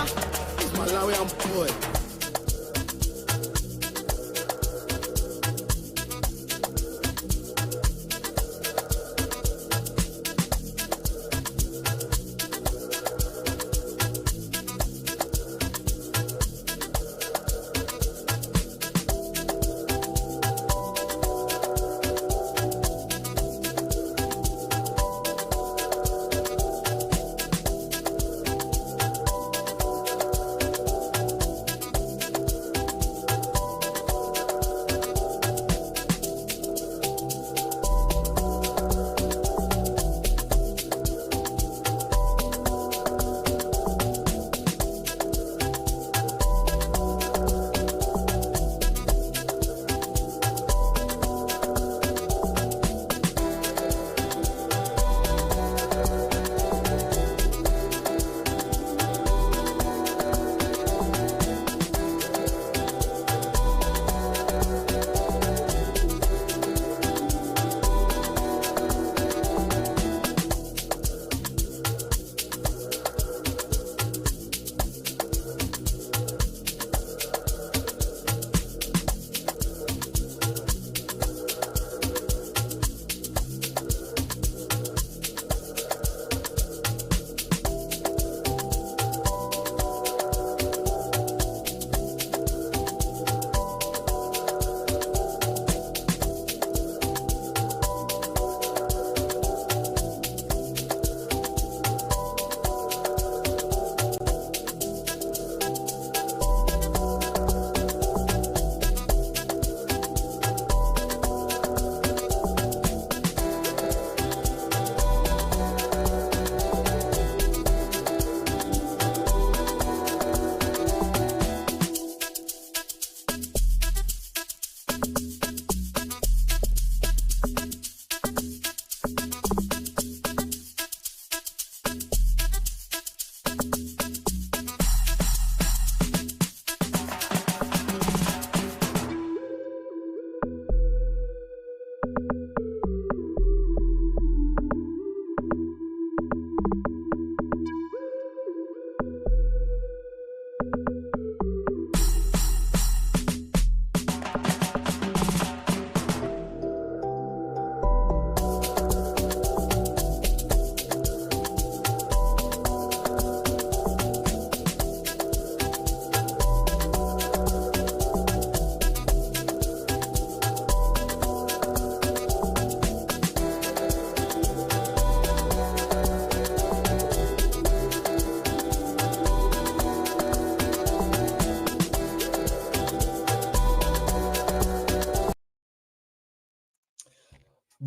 It's Malawian boy.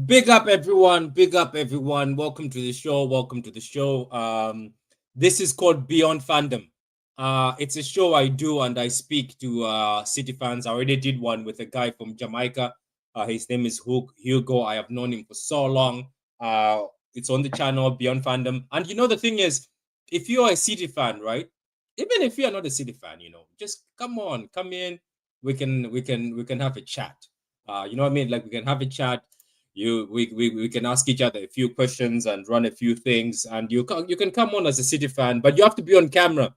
Big up everyone, big up everyone. Welcome to the show. Welcome to the show. This is called Beyond Fandom. It's a show I do and I speak to City fans. I already did one with a guy from Jamaica. His name is Hugo. I have known him for so long. It's on the channel Beyond Fandom. And you know the thing is, if you're a City fan, right? Even if you're not a City fan, just come in. We can have a chat. You know what I mean? Like we can have a chat. We can ask each other a few questions and run a few things, and you can come on as a City fan, but you have to be on camera.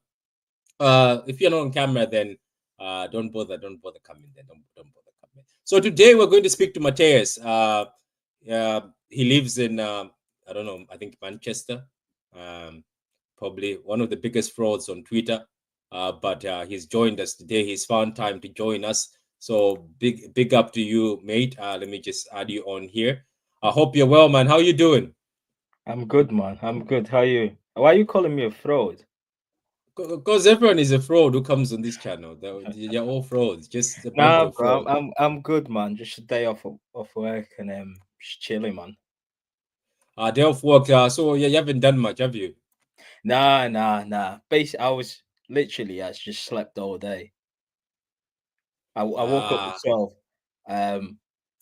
If you're not on camera, then don't bother coming. Then don't bother coming. So today we're going to speak to MATEUS. He lives in I don't know, I think Manchester. Probably one of the biggest frauds on Twitter. But he's joined us today. He's found time to join us. So big up to you, mate. Let me just add you on here. I hope you're well, man. How you doing? I'm good, man. I'm good. How are you? Why are you calling me a fraud? Because everyone is a fraud who comes on this channel. They're all frauds. Just a bunch Nah, of bro. frauds. I'm good, man. Just a day off work and just chilling, man. Day off work. So you haven't done much, have you? Nah. Basically, I just slept all day. I woke up at 12.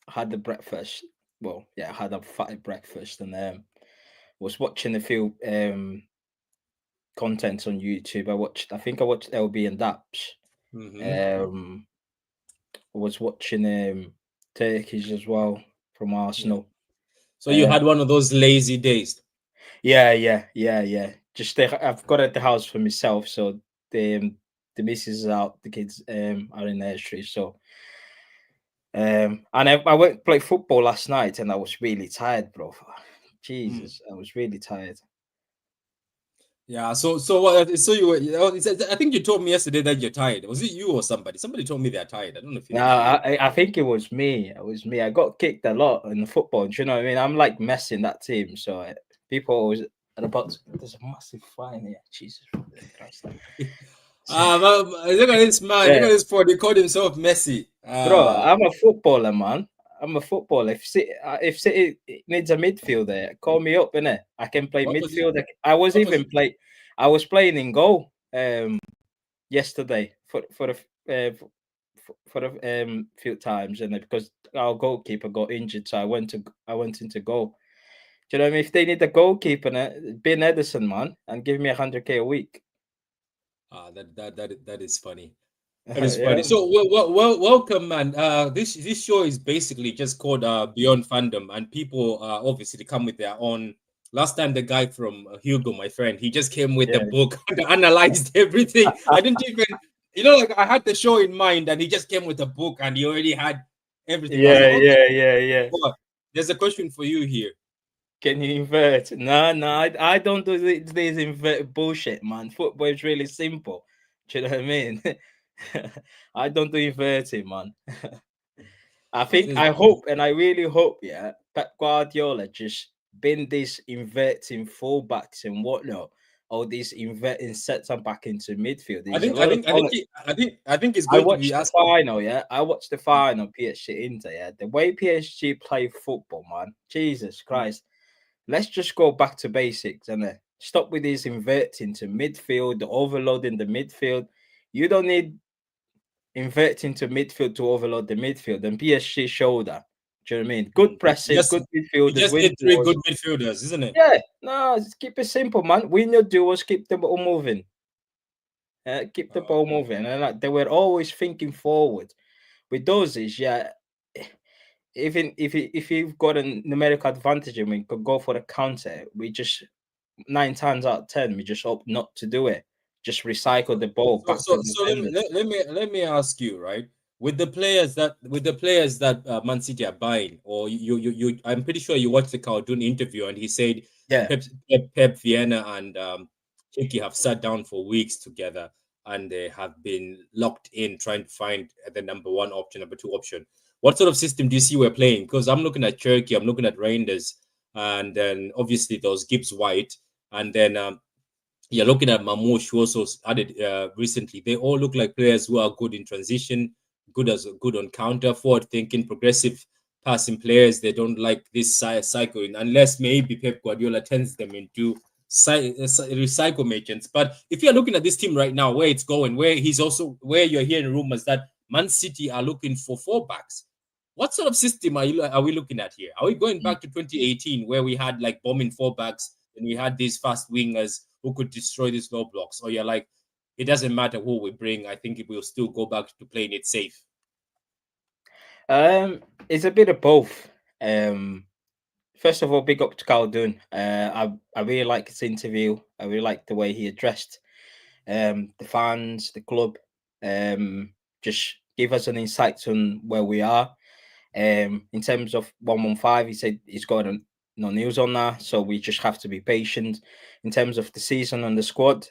Had the breakfast. Well, yeah, I had a fatty breakfast and was watching a few content on YouTube. I think I watched LB and Daps. Mm-hmm. I was watching Turkish as well from Arsenal. So you had one of those lazy days. Yeah. Just I've got at the house for myself, so the missus is out, the kids are in nursery. So and I went play football last night, and I was really tired, bro. Mm. Jesus, I was really tired. Yeah. So what? So you were. I think you told me yesterday that you're tired. Was it you or somebody? Somebody told me they're tired. I don't know if it No, was you. I think it was me. It was me. I got kicked a lot in the football. Do you know what I mean? I'm like messing that team. So people always are about. There's a massive fine here. Jesus Christ! Look at this man. Look Yeah, at this boy. He called himself Messi. bro. I'm a footballer, man. I'm a footballer. If City needs a midfielder, call me up, innit? I can play what position? midfielder. I was What even position? play. I was playing in goal yesterday for the few times, and because our goalkeeper got injured, so I went into goal. Do you know what I mean? If they need a goalkeeper, Ben Edison, man, and give me 100K a week. That is funny. That is funny. Yeah, So welcome, man. This show is basically just called Beyond Fandom, and people obviously come with their own. Last time, the guy from Hugo, my friend, he just came with the yeah, book and analyzed everything. I didn't even, like I had the show in mind, and he just came with a book, and he already had everything. I was yeah, like, okay, yeah, yeah, yeah. but there's a question for you here. Can you invert? No, no, I don't do this invert bullshit, man. Football is really simple. Do you know what I mean? I don't do inverting, man. I This- hope, and I really hope, yeah, Pep Guardiola just been this inverting fullbacks and whatnot, or this inverting sets them back into midfield. I There's a think I lot of think I think talent. he, I think he's I going to be watched the asking. final, yeah. I watched the final, PSG Inter, yeah. The way PSG play football, man, Jesus Christ. Let's just go back to basics and stop with this inverting to midfield, the overloading the midfield. You don't need inverting to midfield to overload the midfield. And PSG showed that. Do you know what I mean? Good pressing, Just good you midfielders, just win need three duels. good midfielders, isn't it? Yeah, no, just keep it simple, man. Win your duels, keep the ball moving. Keep the ball Okay. moving. And they were always thinking forward. With those is, yeah, even if you've got a numerical advantage and we could go for a counter, we just 9 times out of 10, we just opt not to do it. Just recycle the ball back to the So defenders. let me ask you, right? With the players that Man City are buying, or I'm pretty sure you watched the Khaldun interview, and he said Yeah. Pep Vienna and Chiki have sat down for weeks together, and they have been locked in trying to find the number one option, number two option. What sort of system do you see we're playing? Because I'm looking at Turkey, I'm looking at Rangers, and then obviously those Gibbs White, and then you're looking at Mamouche, who also added recently. They all look like players who are good in transition, good on counter, forward thinking, progressive passing players. They don't like this cycle unless maybe Pep Guardiola turns them into recycle merchants. But if you're looking at this team right now, where it's going, where you're hearing rumors that Man City are looking for four backs. What sort of system are we looking at here? Are we going back to 2018 where we had like bombing four backs and we had these fast wingers who could destroy these low blocks? Or you're like, it doesn't matter who we bring. I think it will still go back to playing it safe. It's a bit of both. First of all, big up to Khaldun. I really like his interview. I really like the way he addressed the fans, the club. Just give us an insight on where we are. In terms of 115, he said he's got no news on that, so we just have to be patient. In terms of the season and the squad,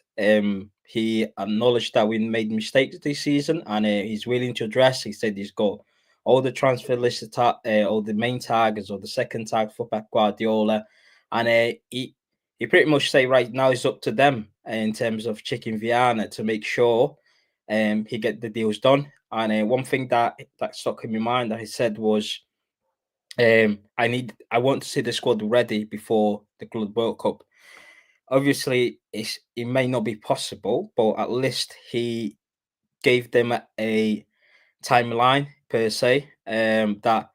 he acknowledged that we made mistakes this season, and he's willing to address. He said he's got all the transfer list, all the main targets or the second tag for Pep Guardiola, and he pretty much say right now it's up to them in terms of Chicken Viana to make sure he get the deals done. And one thing that stuck in my mind that he said was, I want to see the squad ready before the Club World Cup. Obviously, it may not be possible, but at least he gave them a timeline per se. That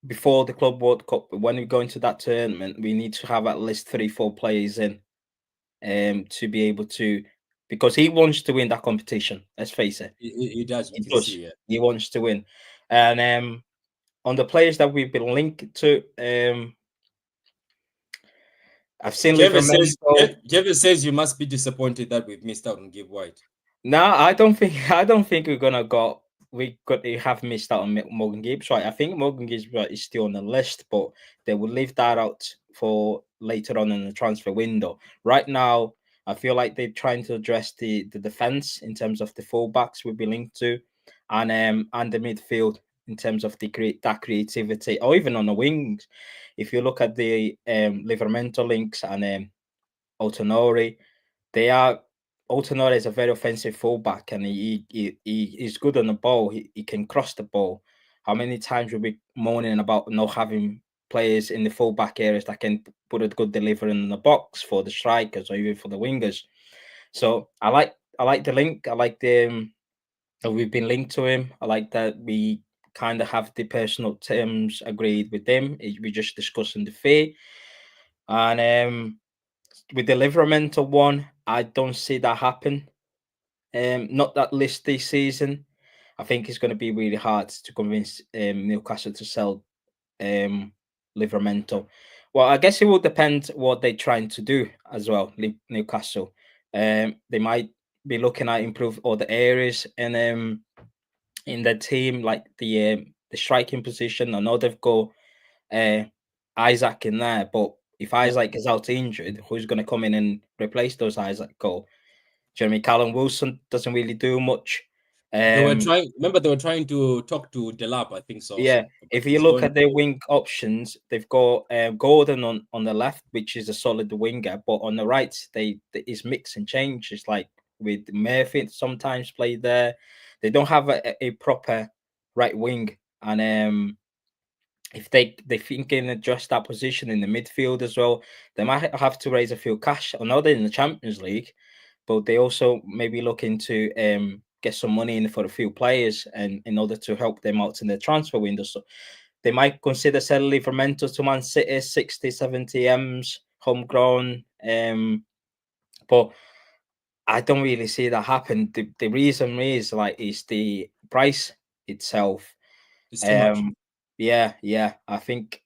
before the Club World Cup, when we go into that tournament, we need to have at least 3-4 players in, to be able to, because he wants to win that competition. Let's face it. It does. We He can does. see it. He wants to win. And on the players that we've been linked to, I've seen Jever says you must be disappointed that we've missed out on Gibb White. No, I don't think we're got to have missed out on Morgan Gibbs, right? I think Morgan Gibbs is still on the list, but they will leave that out for later on in the transfer window. Right now, I feel like they're trying to address the defense in terms of the fullbacks we'll be linked to, and the midfield in terms of that creativity, or even on the wings. If you look at the Livermento links and Altonori, they are Altonori is a very offensive fullback, and he's good on the ball. He can cross the ball. How many times we'll be moaning about not having players in the fullback areas that can put a good delivery in the box for the strikers or even for the wingers? So I like the link. I like the that we've been linked to him. I like that we kind of have the personal terms agreed with them. We just discussing the fee, and with the Livermento one, I don't see that happen. Not that list this season. I think it's going to be really hard to convince Newcastle to sell Livermento. Well, I guess it will depend what they're trying to do as well. Newcastle, they might be looking at improve other areas and in the team, like the striking position. I know they've got Isaac in there, but if Isaac is out injured, who's going to come in and replace those Isaac goal? Jeremy Callum Wilson doesn't really do much. They were trying. Remember, they were trying to talk to Delap. I think so. Yeah, if you look at their wing options, they've got Gordon on the left, which is a solid winger, but on the right, they is mix and change. It's like with Murphy sometimes play there. They don't have a proper right wing, and if they think can adjust that position in the midfield as well, they might have to raise a few cash. I know they're in the Champions League, but they also maybe looking to get some money in for a few players and in order to help them out in the transfer window. So they might consider selling Livermento to Man City, 60, 70 M's, homegrown. But I don't really see that happen. The reason is the price itself. It's too much. Yeah. I think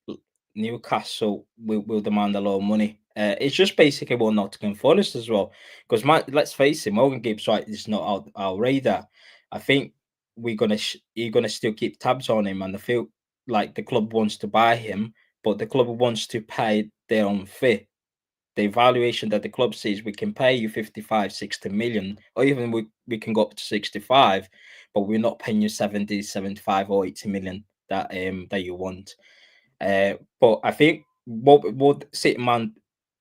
Newcastle will demand a lot of money. It's just basically what Nottingham Forest as well. Because let's face it, Morgan Gibbs White is not our radar. I think you're gonna still keep tabs on him, and I feel like the club wants to buy him, but the club wants to pay their own fee. The evaluation that the club says we can pay you 55, 60 million, or even we can go up to 65, but we're not paying you 70, 75 or 80 million that you want. But I think what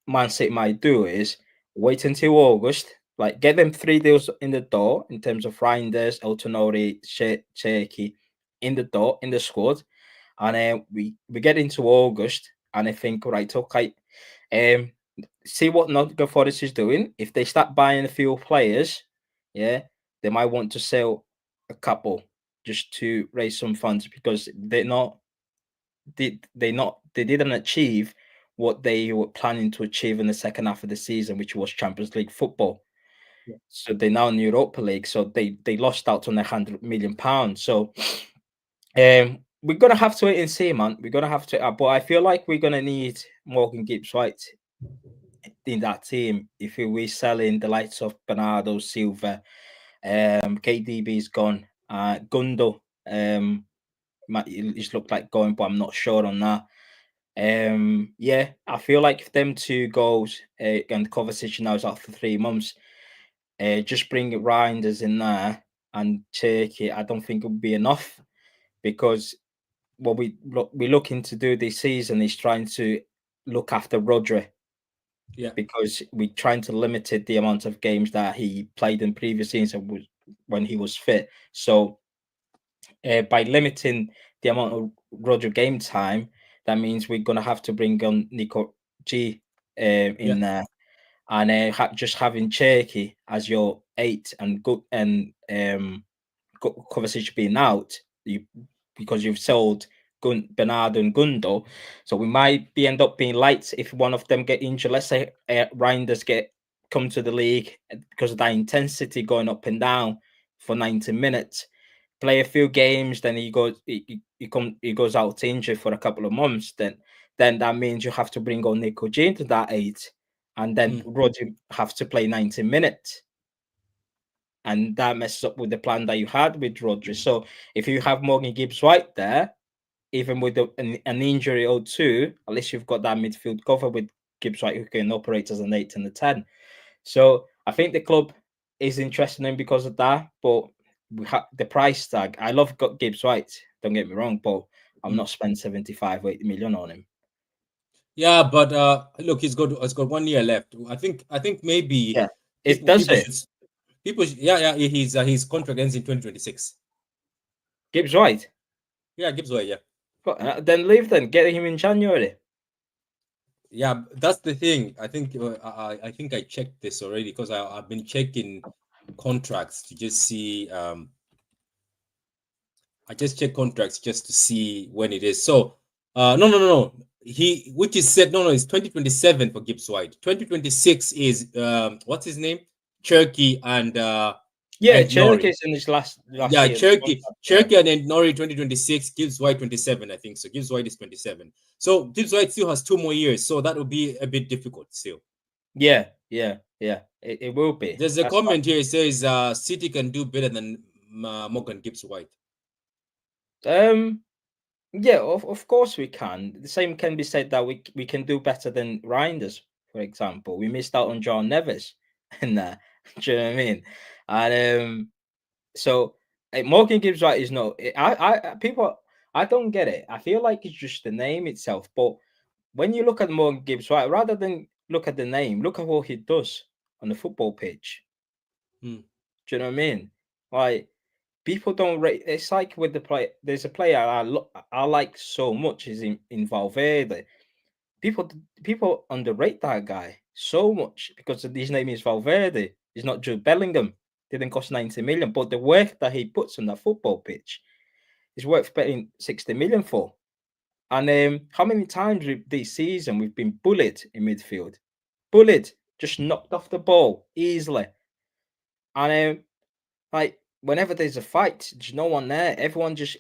Man City might do is wait until August, like get them 3 deals in the door in terms of Reinders, Eltonori, Cherky in the door in the squad, and we get into August, and I think right, okay, see what Nottingham Forest is doing. If they start buying a few players, yeah, they might want to sell a couple just to raise some funds because they didn't achieve what they were planning to achieve in the second half of the season, which was Champions League football. Yeah. So they're now in Europa League, so they lost out on £100 million. So we're gonna have to wait and see, man. We're gonna have to, but I feel like we're gonna need Morgan Gibbs White in that team if we're selling the likes of Bernardo Silva, KDB's gone, Gundo, he's looked like going, but I'm not sure on that. Yeah, I feel like if them 2 goals and Kovacic now is out for 3 months, just bring Reinders in there and take it. I don't think it would be enough because what we're looking to do this season is trying to look after Rodri. Yeah, because we're trying to limit the amount of games that he played in previous season when he was fit. So by limiting the amount of Roger game time, that means we're going to have to bring on Nico G in there, and just having Cherky as your 8 and good and Kovacic being out, because you've sold Bernardo and Gundo, so we might end up being light if one of them get injured. Let's say Reinders come to the league because of that intensity going up and down for 90 minutes, play a few games, then he goes out injured for a couple of months. Then then that means you have to bring on Nico G into that 8, and then Mm. Rodri have to play 90 minutes. And that messes up with the plan that you had with Rodri. So if you have Morgan Gibbs White there, even with an injury or two, at least you've got that midfield cover with Gibbs White who can operate as an 8 and a 10. So I think the club is interested in because of that, but we have the price tag. I love Gibbs White, don't get me wrong, but I'm Mm. not spending 75 or 80 million on him. Yeah, but look, he's got 1 year left. I think maybe Yeah, it people does people it. should yeah, his contract ends in 2026. Gibbs White. Yeah, Gibbs White, yeah. Then leave then. Get him in January. Yeah, that's the thing. I think I checked this already because I've been checking contracts to just see. I just check contracts just to see when it is. So, no. Which is said, no, it's 2027 for Gibbs White. 2026 is what's his name? Cherky Yeah, and Nori. Cherokee in his last Yeah, year. Cherky and then Nori 2026, Gibbs White 27, I think. So Gibbs White is 27. So Gibbs White still has 2 more years, so that will be a bit difficult still. Yeah. It will be. There's a That's fine. comment here. It says City can do better than Morgan Gibbs White. Yeah, of course we can. The same can be said that we can do better than Reinders, for example. We missed out on John Neves in there. Do you know what I mean? And so Morgan Gibbs White is no. People, I don't get it. I feel like it's just the name itself. But when you look at Morgan Gibbs White, rather than look at the name, look at what he does on the football pitch. Hmm. Do you know what I mean? Like people don't rate. It's like with the play. There's a player I like so much is in Valverde. People people underrate that guy so much because his name is Valverde. He's not Jude Bellingham. Didn't cost 90 million, but the work that he puts on that football pitch is worth paying 60 million for. And how many times this season we've been bullied in midfield? Bullied, just knocked off the ball easily. And like whenever there's a fight, there's no one there. Everyone's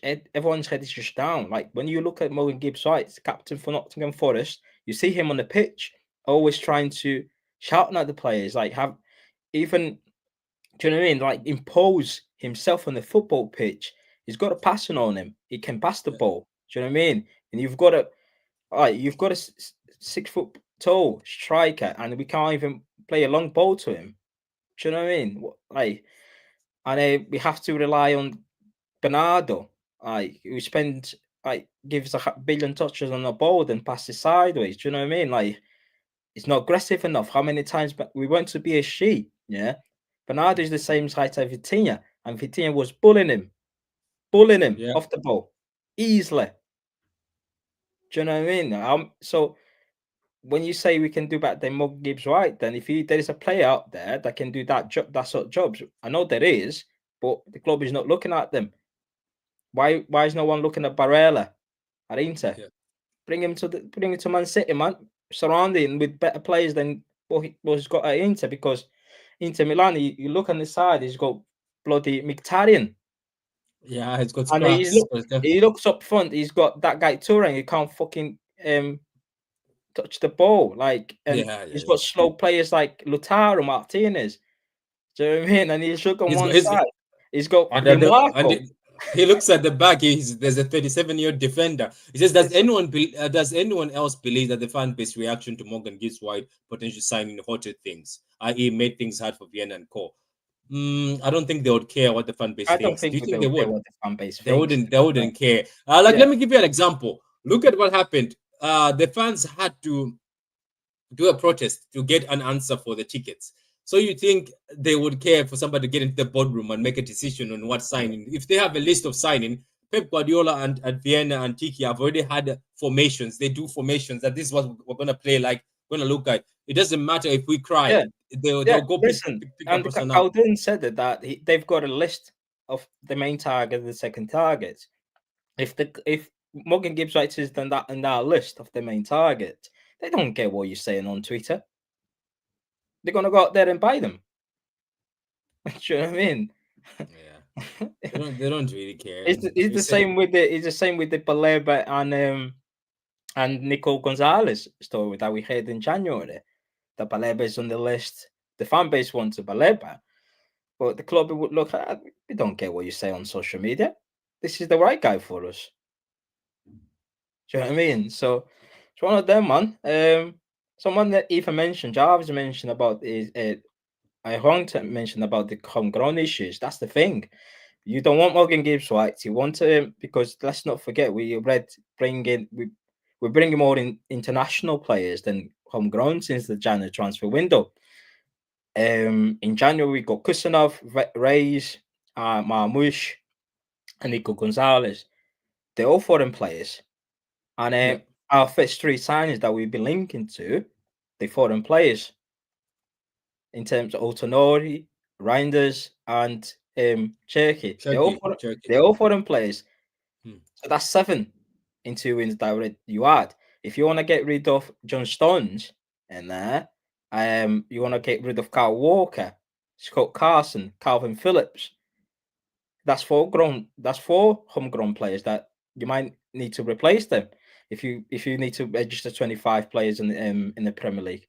head is just down. Like when you look at Morgan Gibbs White, captain for Nottingham Forest, you see him on the pitch, always trying to shouting at the players, like have even do you know what I mean? Like impose himself on the football pitch. He's got a passing on him. He can pass the Yeah. ball. Do you know what I mean? And you've got a 6 foot tall striker, and we can't even play a long ball to him. Do you know what I mean? Like, and we have to rely on Bernardo. Like, we spend gives a billion touches on the ball, then passes sideways. Do you know what I mean? Like, it's not aggressive enough. How many times we went to PSG? Yeah, Bernardo is the same height as Vitinha, and Vitinha was bullying him Yeah. off the ball easily. Do you know what I mean? So when you say we can do better than Morgan Gibbs White, then if there is a player out there that can do that sort of jobs, I know there is, but the club is not looking at them. Why is no one looking at Barella at Inter? Yeah. Bring him to Man City, man. Surround him with better players than what he's got at Inter, because Inter Milan, you look on the side, he's got bloody Mkhitaryan. Yeah, it's got And scraps. he looks up front, he's got that guy Turing, he can't fucking touch the ball. Like, and he's Yeah. got slow players like Lautaro Martinez. Do you know what I mean? And he's look on He's one got his side. He's got and Di at the and Marco. he looks at the back. There's a 37-year defender. He says, does anyone else believe that the fan base reaction to Morgan Gibbs White potential signing halted things, i.e., made things hard for Vienna and Co? I don't think they would care what the fan base I don't thinks. Do think you they think they will care would? what the fan base They thinks. wouldn't. They wouldn't care. Like, Yeah, let me give you an example. Look at what happened. The fans had to do a protest to get an answer for the tickets. So you think they would care for somebody to get into the boardroom and make a decision on what signing? If they have a list of signing, Pep Guardiola and Vienna and Tiki have already had formations. They do formations that this is what we're going to play like, going to look like. It doesn't matter if we cry. yeah, They'll yeah. go pick Listen, a and person out. Calderon said that they've got a list of the main target and the second target. If Morgan Gibbs White is in that list of the main target, they don't care what you're saying on Twitter. They're gonna go out there and buy them. Do you know what I mean? Yeah, they don't really care. It's You the said same with the Baleba and And Nico Gonzalez story that we had in January, that Baleba is on the list. The fan base wants a Baleba, but the club would look at, we don't get what you say on social media. This is the right guy for us. Do you know what I mean? So it's one of them, man. Someone that even mentioned, Jarvis mentioned about is I wrong to mention about the homegrown issues. That's the thing. You don't want Morgan Gibbs White. You want him because let's not forget we're bringing more international players than homegrown since the January transfer window. In January we got Kusanov, Reyes, Marmoush, and Nico Gonzalez. They're all foreign players, and Yeah. our first three signings that we've been linking to, the foreign players in terms of Otonori, Reinders, and Cherky. Turkey. They're all foreign players. Hmm. So that's 7 in 2 wins that you add. If you want to get rid of John Stones in there, you want to get rid of Carl Walker, Scott Carson, Calvin Phillips. That's four homegrown players that you might need to replace them if you need to register 25 players in the Premier League.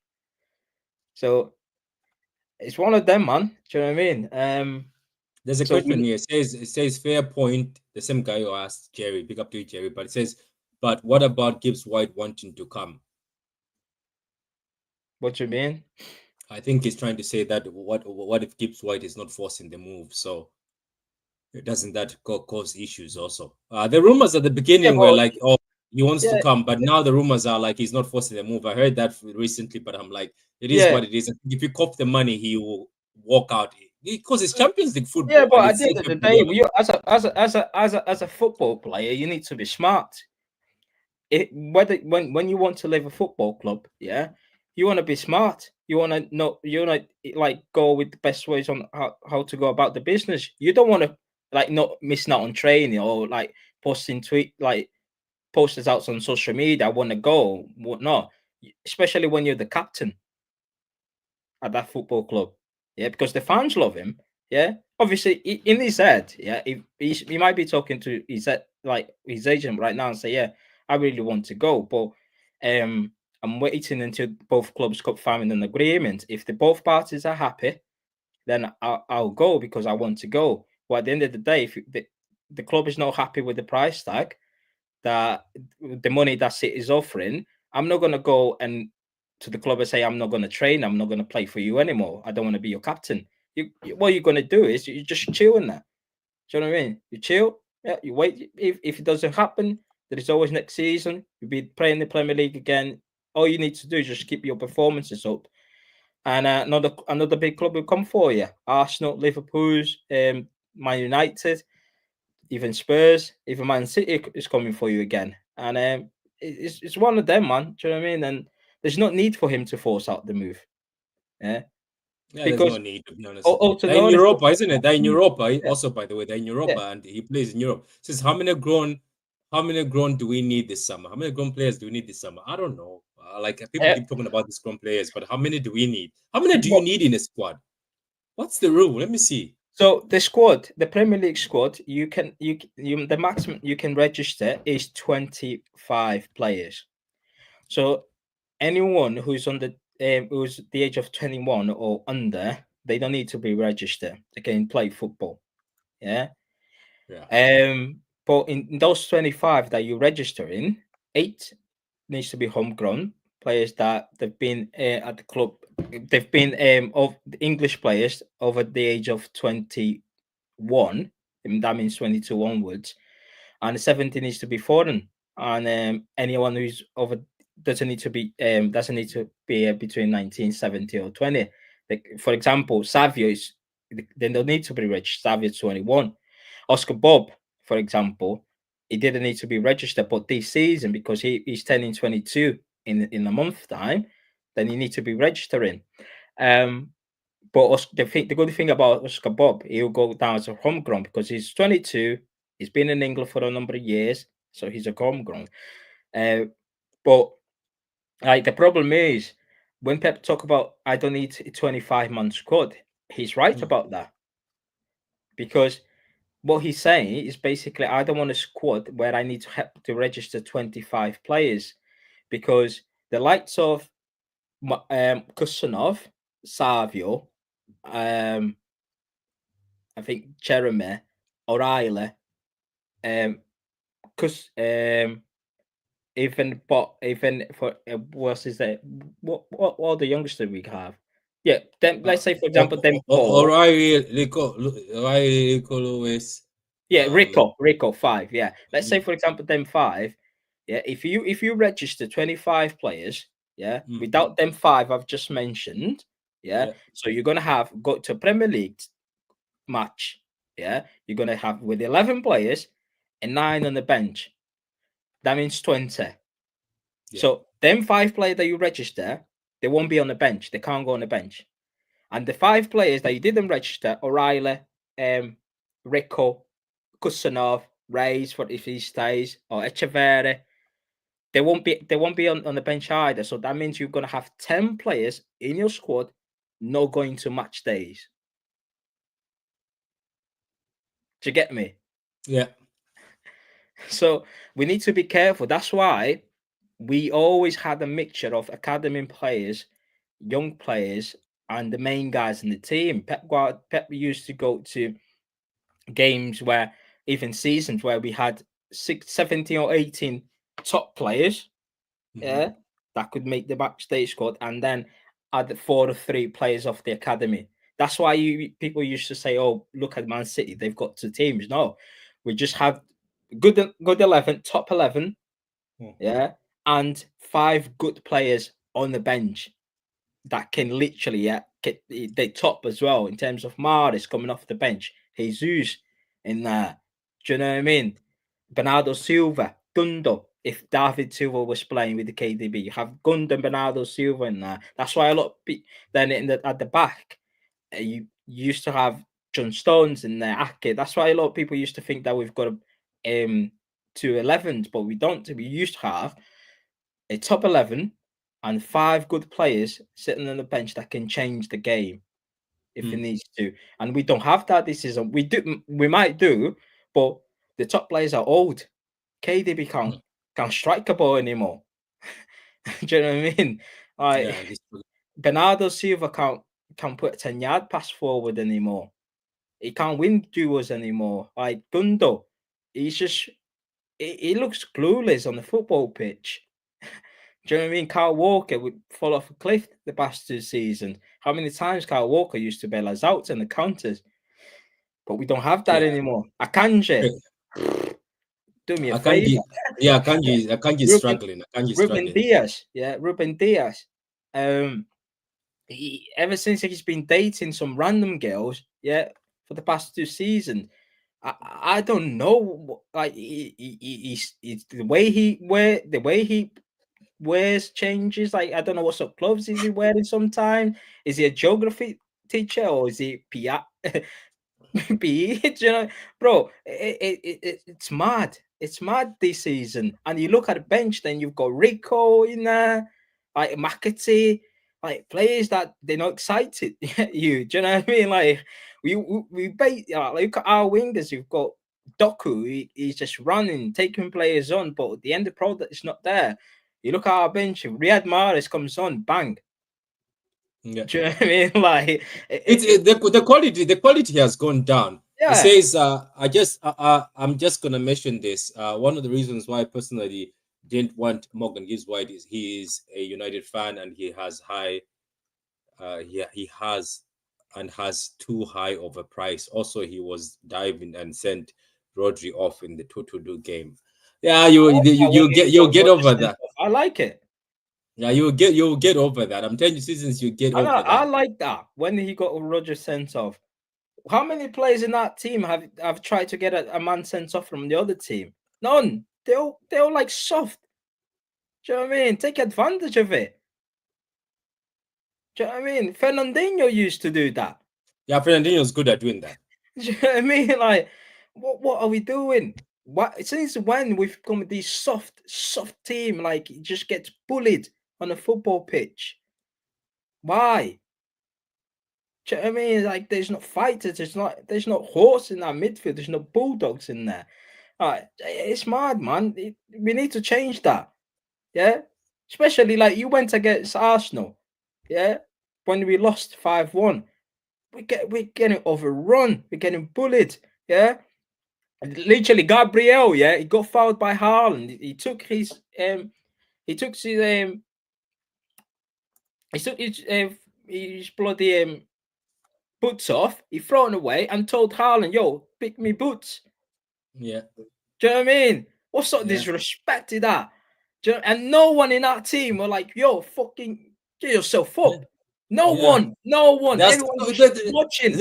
So it's one of them, man. Do you know what I mean? There's a So question here. It says fair point. The same guy who asked Jerry. Big up to you, Jerry. But it says, but what about Gibbs White wanting to come? what do you mean? I think he's trying to say that what if Gibbs White is not forcing the move? So doesn't that cause issues also? The rumors at the Yeah, beginning were but like, oh, he wants to yeah, come, but now the rumors are like he's not forcing the move. I heard that recently, but I'm like, it is yeah, what it is. I think if you cop the money, he will walk out because it's Champions League yeah. football But and at it's the still end of the Pep day, Guardiola. you as a football player, you need to be smart. Whether when you want to live a football club, yeah, you want to be smart. You want to know. You want to like go with the best ways on how to go about the business. You don't want to like not missing out on training or like posting posters out on social media. I want to go, whatnot. Especially when you're the captain at that football club. Yeah, because the fans love him. Yeah, obviously in his head, yeah, he might be talking to his agent right now and say, yeah, I really want to go, but I'm waiting until both clubs come find an agreement. If the both parties are happy, then I'll go because I want to go. But at the end of the day, if the club is not happy with the price tag, that the money that City is offering, I'm not gonna go and to the club and say I'm not gonna train, I'm not gonna play for you anymore. I don't want to be your captain. What you're gonna do is you just chill in that. Do you know what I mean? You chill, yeah, you wait. If it doesn't happen, there is always next season. You'll be playing the Premier League again. All you need to do is just keep your performances up, and another big club will come for you. Arsenal, Liverpool's, Man United, even Spurs, even Man City is coming for you again. And it's one of them, man. Do you know what I mean? And there's no need for him to force out the move. Yeah. Yeah, there's no Because need to be honest. They're in Altonori is Europa, isn't it? They're in Europa. yeah, Also, by the way, they're in yeah. Europa, and he plays in Europe. Says how many grown do we need this summer? How many grown players do we need this summer? I don't know. Like people Uh, keep talking about these grown players, but how many do we need? How many do you but, need in a squad? What's the rule? Let me see. so the squad, the Premier League squad, the maximum you can register is 25 players. So anyone who's the age of 21 or under, they don't need to be registered. They can play football. Yeah. Yeah, But in those 25 that you register in, 8 needs to be homegrown players that they've been at the club. They've been of the English players over the age of 21. And that means 22 onwards, and 70 needs to be foreign. And anyone who's over doesn't need to be between 1970 or 20. Like for example, Savio is they don't need to be rich. Savio 21. Oscar Bob, for example, he didn't need to be registered, but this season because he's turning 22 in a month time, then you need to be registering. Um, but the good thing about Oscar Bob, he'll go down as a homegrown because he's 22. He's been in England for a number of years, so he's a homegrown. Uh, but like the problem is when Pep talk about I don't need a 25-man squad, he's right mm, about that because what he's saying is basically I don't want a squad where I need to have to register 25 players. because the likes of Kusanov, Savio, I think Jeremy, O'Reilly, because even for what is that? What all the youngsters we have? Yeah, then let's say for example, them four. O'Reilly, Rico Lewis. Yeah, Rico 5. Yeah, let's say for example, them 5. Yeah, if you register 25 players, yeah, without them 5 I've just mentioned, yeah, so you're gonna have go to Premier League match, yeah, you're gonna have with 11 players and 9 on the bench. That means 20. So them 5 players that you register, they won't be on the bench. They can't go on the bench. And the 5 players that you didn't register, O'Reilly, Rico, Kusanov, Reyes for if he stays, or Echeverri, they won't be on the bench either. So that means you're gonna have 10 players in your squad not going to match days. Do you get me? Yeah. So we need to be careful. That's why we always had a mixture of academy players, young players, and the main guys in the team. Pep used to go to games where, even seasons where we had 17 or 18 top players, yeah, that could make the backstage squad, and then add 4 or 3 players off the academy. That's why people used to say, "Oh, look at Man City, they've got 2 teams." No, we just have good 11, top 11, yeah, and 5 good players on the bench that can literally get they top as well in terms of Maris coming off the bench, Jesus in there. Do you know what I mean? Bernardo Silva, Gundo. If David Silva was playing with the KDB, you have Gundo and Bernardo Silva in there. That's why a lot of then at the back, you used to have John Stones in there, Ake. That's why a lot of people used to think that we've got 2 11s, but we don't. We used to have a top 11 and 5 good players sitting on the bench that can change the game if it needs to. And we don't have that this season. We might do, but the top players are old. KDB can't strike a ball anymore. Do you know what I mean? Like Bernardo Silva can't put a 10-yard pass forward anymore. He can't win duels anymore. Like Gundo, he looks clueless on the football pitch. Do you know what I mean? Kyle Walker would fall off a cliff the past 2 seasons. How many times Kyle Walker used to bail us out in the counters? But we don't have that anymore. Akanji, do me a favor. Akanji is struggling. Ruben Diaz, Ruben Diaz. Ever since he's been dating some random girls, for the past 2 seasons, I don't know. Like he's the way he wears changes. Like I don't know what sort of clothes is he wearing sometimes. Is he a geography teacher or is he PE? You know, bro, it's mad. It's mad this season. And you look at the bench, then you've got Rico in there, like McAtee, like players that they're not excited. Do you know what I mean? Like we bait. Look at our wingers. You've got Doku. He's just running, taking players on, but the end product is not there. You look at our bench. Riyad Mahrez comes on, bang. Yeah. Do you know what I mean? Like the quality has gone down. Yeah. It says I'm just gonna mention this. One of the reasons why I personally didn't want Morgan Gibbs White is he is a United fan and he has has too high of a price. Also, he was diving and sent Rodri off in the 2-2 game. Yeah, you'll get over that. I like it. Yeah, you'll get over that. I'm telling you, seasons you get over that. I like that when he got Roger sent off. How many players in that team have tried to get a man sent off from the other team? None. They're all like soft. Do you know what I mean? Take advantage of it. Do you know what I mean? Fernandinho used to do that. Yeah, Fernandinho's good at doing that. Do you know what I mean? Like, what are we doing? What since when we've become this soft team? Like, it just gets bullied on a football pitch. Why? Do you know what I mean? Like, there's not fighters. There's not horse in that midfield. There's no bulldogs in there. It's mad, man. We need to change that. Yeah. Especially like you went against Arsenal, yeah, when we lost 5-1. We're getting overrun, we're getting bullied, yeah. Literally, Gabriel, yeah, he got fouled by Haaland. He took his bloody boots off. He thrown away and told Haaland, "Yo, pick me boots." Yeah. Do you know what I mean? What sort of Yeah. disrespect is that? And no one in that team were like, "Yo, fucking get yourself up." No Yeah. one, no one. That's Everyone just watching.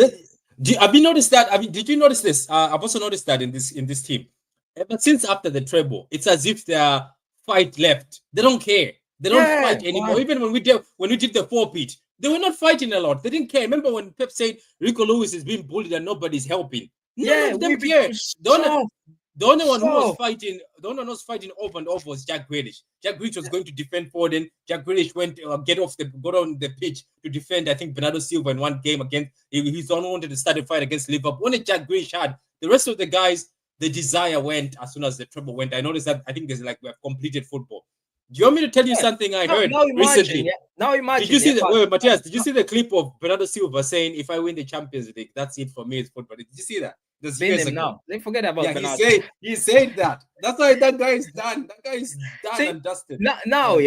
have you noticed that? Did you notice this? I've also noticed that in this team. Ever since after the treble, it's as if they are fight left. They don't care. They don't Yeah, fight anymore. man. Even when we did the 4-pitch, they were not fighting a lot. They didn't care. Remember when Pep said Rico Lewis is being bullied and nobody's helping? None Yeah, of them we care. become The only one who was soft. fighting, the only one who was fighting over and over was Jack Grealish. Jack Grealish was going to defend Foden. Jack Grealish went got on the pitch to defend. I think Bernardo Silva in one game against. He's the one who wanted to start a fight against Liverpool. Only Jack Grealish had. The rest of the guys, the desire went as soon as the treble went. I noticed that. I think there's like we have completed football. Do you want me to tell you something I heard recently? Now imagine. Did you see Matthias? Did you see the clip of Bernardo Silva saying, "If I win the Champions League, that's it for me. It's football." Did you see that? This years ago. Now. They forget about Bernardo. He said that. That's why that guy is done. That guy is done and dusted. Now,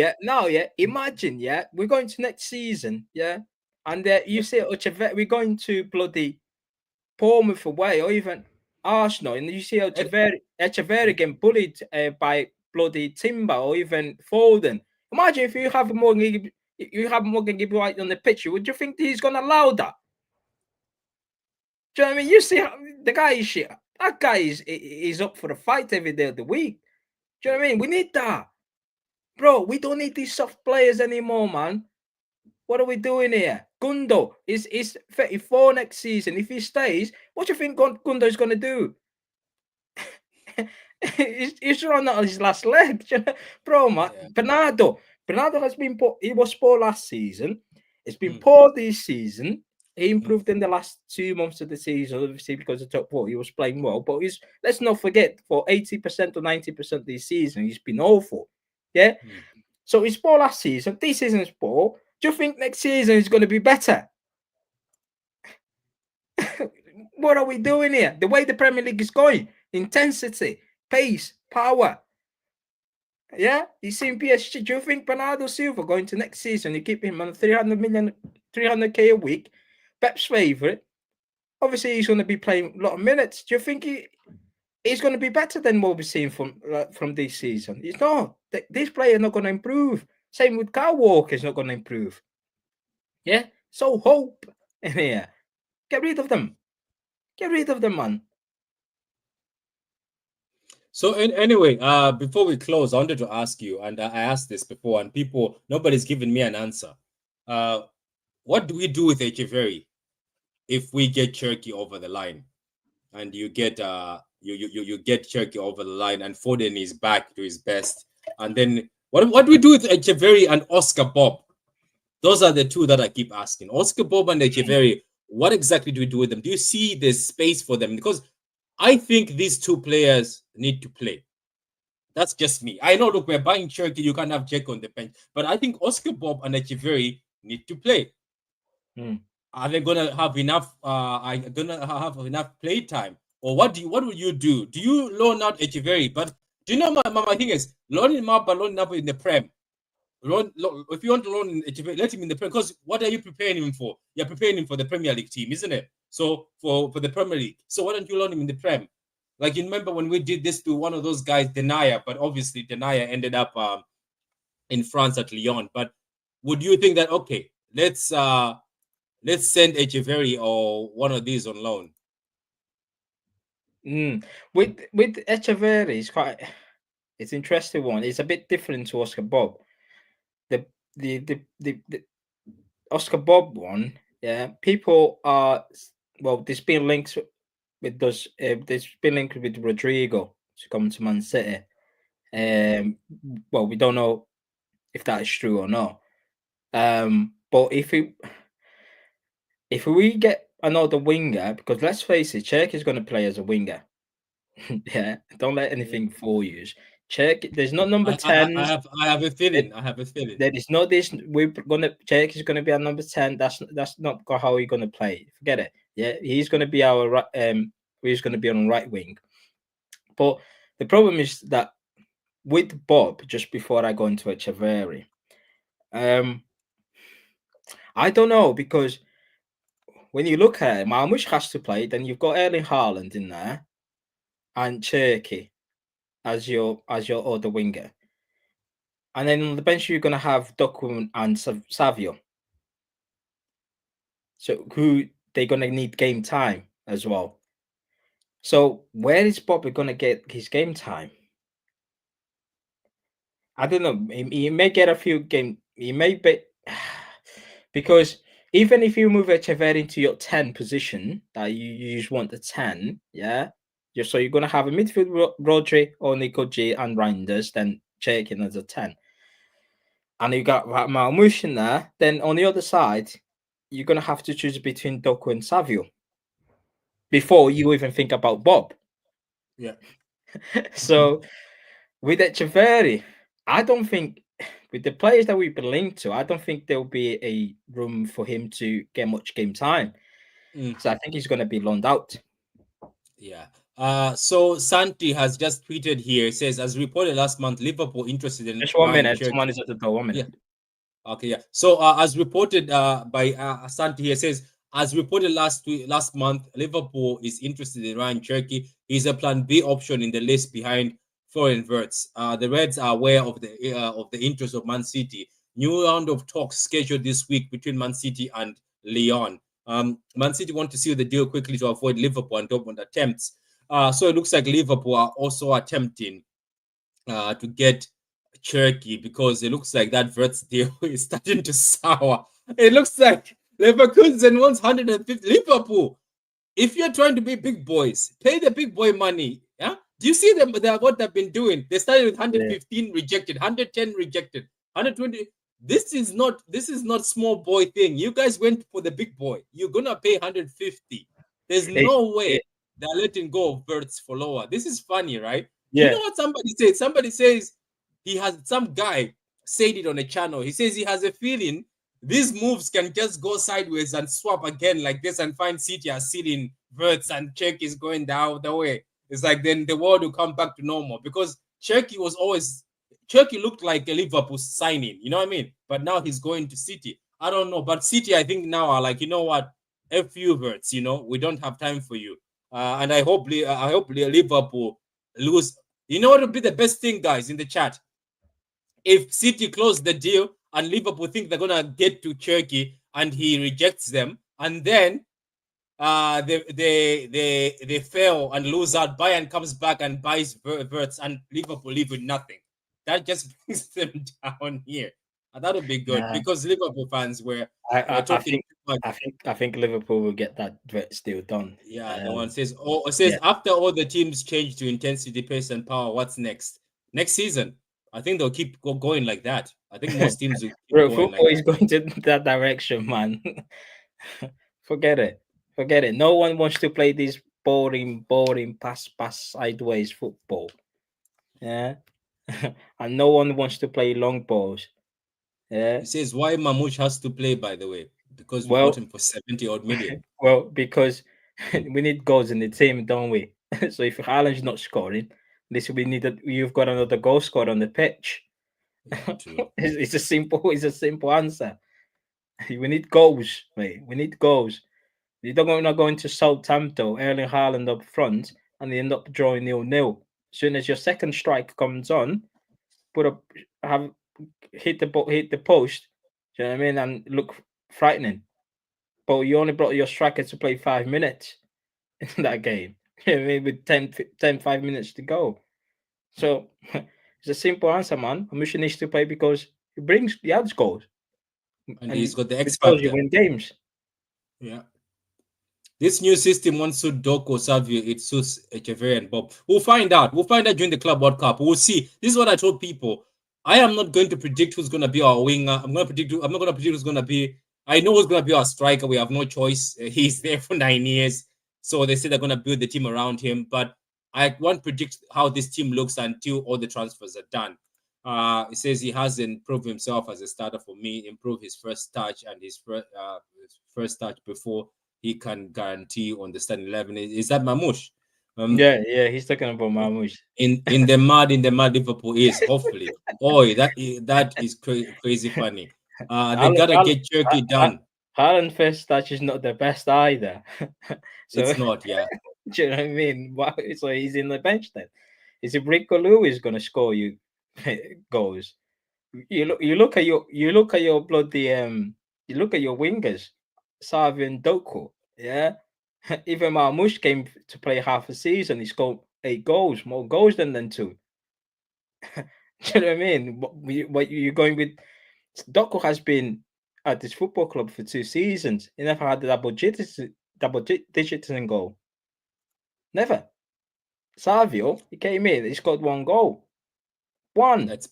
imagine, we're going to next season, and you say, we're going to bloody Bournemouth away, or even Arsenal, and you see Echeverri getting bullied by bloody Timber or even Foden. Imagine if you have Morgan Gibbs on the pitch, would you think he's going to allow that? Do you know what I mean? You see, the guy is shit. That guy is up for a fight every day of the week. Do you know what I mean? We need that. Bro, we don't need these soft players anymore, man. What are we doing here? Gundo is 34 next season. If he stays, what do you think Gundo is going to do? he's run out his last leg. Bro, man. Yeah. Bernardo has been poor. He was poor last season. It's been poor this season. He improved in the last 2 months of the season, obviously, because of top 4. He was playing well. But let's not forget, for 80% or 90% of this season, he's been awful. Yeah? So he's poor last season. This season is poor. Do you think next season is going to be better? What are we doing here? The way the Premier League is going, intensity, pace, power. Yeah, you seen PSG. Do you think Bernardo Silva going to next season? You keep him on 300K a week, Pep's favourite. Obviously, he's going to be playing a lot of minutes. Do you think he's going to be better than what we're seeing from this season? He's not. This player is not going to improve. Same with Kyle Walker is not going to improve. Yeah, so hope in here. Get rid of them. Get rid of them, man. So anyway, before we close, I wanted to ask you, and I asked this before, and nobody's given me an answer. What do we do with Echeverri if we get Cherky over the line, and you get you get Cherky over the line, and Foden is back to his best, and then what do we do with Echeverri and Oscar Bob? Those are the two that I keep asking. Oscar Bob and Echeverri. What exactly do we do with them? Do you see there's space for them? Because I think these two players need to play. That's just me. I know, look, we're buying Cherky. You can't have Jack on the bench. But I think Oscar Bob and Echeverri need to play. Are they gonna have enough? Are gonna have enough play time, or what will you do? Do you loan out Echeverri? But do you know my thing is loaning him up and loaning up in the Prem. If you want to loan Echeverri, let him in the Prem. Because what are you preparing him for? You're preparing him for the Premier League team, isn't it? So for the Premier League. So why don't you loan him in the Prem? Like, you remember when we did this to one of those guys, Denaya, but obviously Denaya ended up in France at Lyon. But would you think that, okay, let's send Echeverri or one of these on loan? With Echeverri, it's an interesting one. It's a bit different to Oscar Bob. The Oscar Bob one, people are there's been links with there's been linked with Rodrigo to come to Man City. We don't know if that is true or not. But if we get another winger, because let's face it, Czech is going to play as a winger. Yeah, don't let anything fool you. Check. There's no number I 10. have a feeling. I have a feeling. There is no this. We're gonna check. Is gonna be our number 10. That's not how we're gonna play. Forget it. Yeah, he's gonna be our right. He's gonna be on right wing. But the problem is that with Bob, just before I go into Echeverri, I don't know, because when you look at it, Marmoush has to play. Then you've got Erling Haaland in there and Cherky as your other winger. And then on the bench, you're going to have Dokun and Savio. So who they're going to need game time as well. So where is Bobby going to get his game time? I don't know. He may get a few game. He may be because even if you move Echeverri into your 10 position, that you just want the 10, yeah. So you're going to have a midfield Rodri, Onikoji, and Reinders, then checking as a 10. And you got Malmouche in there. Then on the other side, you're going to have to choose between Doku and Savio before you even think about Bob. Yeah. So with Echeverri, I don't think, with the players that we've been linked to, I don't think there'll be a room for him to get much game time. So I think he's going to be loaned out. Yeah. So Santi has just tweeted here. It says, as reported last month, Liverpool interested in Just 1 Ryan minute. Cherki. Someone is at the door. 1 minute. Yeah. Okay. Yeah. So as reported by Santi here, says, as reported last month, Liverpool is interested in Ryan Cherki. He's a Plan B option in the list behind Florian Wirtz. The Reds are aware of the interest of Man City. New round of talks scheduled this week between Man City and Lyon. Man City want to seal the deal quickly to avoid Liverpool and Dortmund attempts. So it looks like Liverpool are also attempting to get Cherki, because it looks like that Wirtz deal is starting to sour. It looks like Leverkusen wants 150. Liverpool, if you're trying to be big boys, pay the big boy money. Yeah. Do you see them? What they've been doing? They started with 115 rejected, 110 rejected, 120. This is not small boy thing. You guys went for the big boy. You're gonna pay 150. There's no way they're letting go of Wirtz for lower. This is funny, right? Yeah. You know what somebody said? Somebody says some guy said it on a channel. He says he has a feeling these moves can just go sideways and swap again like this, and find City are sealing Wirtz and Czech is going down the way. It's like then the world will come back to normal, because Cherki looked like a Liverpool signing, you know what I mean? But now he's going to City. I don't know, but City, I think now are like, you know what, a few Wirtz, we don't have time for you. And I hope Liverpool lose. You know what would be the best thing, guys, in the chat? If City close the deal and Liverpool think they're gonna get to Cherki and he rejects them, and then they fail and lose out, Bayern comes back and buys Wirtz, and Liverpool leave with nothing. That just brings them down here. And that would be good, because Liverpool fans were talking too much. I think Liverpool will get that Wirtz deal done. Yeah, the one says, after all the teams change to intensity, pace, and power, what's next? Next season, I think they'll keep going like that. I think most teams will keep going football like is going to that direction, man. Forget it. No one wants to play this boring pass sideways football. Yeah. And no one wants to play long balls. Yeah. He says, why Mamouche has to play, by the way? Because we bought him for 70 odd million. Well, because we need goals in the team, don't we? So if Haaland's not scoring, you've got another goal scorer on the pitch. Yeah, true. It's a simple answer. We need goals, mate. We need goals. You're not going to Southampton, Erling Haaland up front, and they end up drawing 0-0. As soon as your second strike comes on, hit the post. Do you know what I mean? And look frightening. But you only brought your striker to play 5 minutes in that game. You know what I mean? With 5 minutes to go. So it's a simple answer, man. Amusha needs to play because he adds goals. And he's got the X factor. You win games. Yeah. This new system won't suit Doku, Savio. It suits Echeverri and Bob. We'll find out. We'll find out during the Club World Cup. We'll see. This is what I told people. I am not going to predict who's going to be our winger. I'm not going to predict who's going to be. I know who's going to be our striker. We have no choice. He's there for 9 years. So they say they're going to build the team around him. But I won't predict how this team looks until all the transfers are done. It says he hasn't proved himself as a starter for me, improve his first touch and his first touch before he can guarantee on the starting 11. Is that Mamush? Yeah, he's talking about Marmoush. In the mud Liverpool is hopefully. Oh, that is crazy funny. They gotta get Turkey done. Haaland first touch is not the best either. So It's not, yeah. do you know what I mean? Why? So he's in the bench then. Is it Rico Lewis going to score you goals? You look at your bloody you look at your wingers, Savi and Doku. Yeah, even Marmoush came to play half a season. He scored 8 goals, more goals than them two. Do you know what I mean? What you're going with? Doku has been at this football club for 2 seasons. He never had a double digits in goal. Never. Savio, he came in. He scored 1 goal. One. That's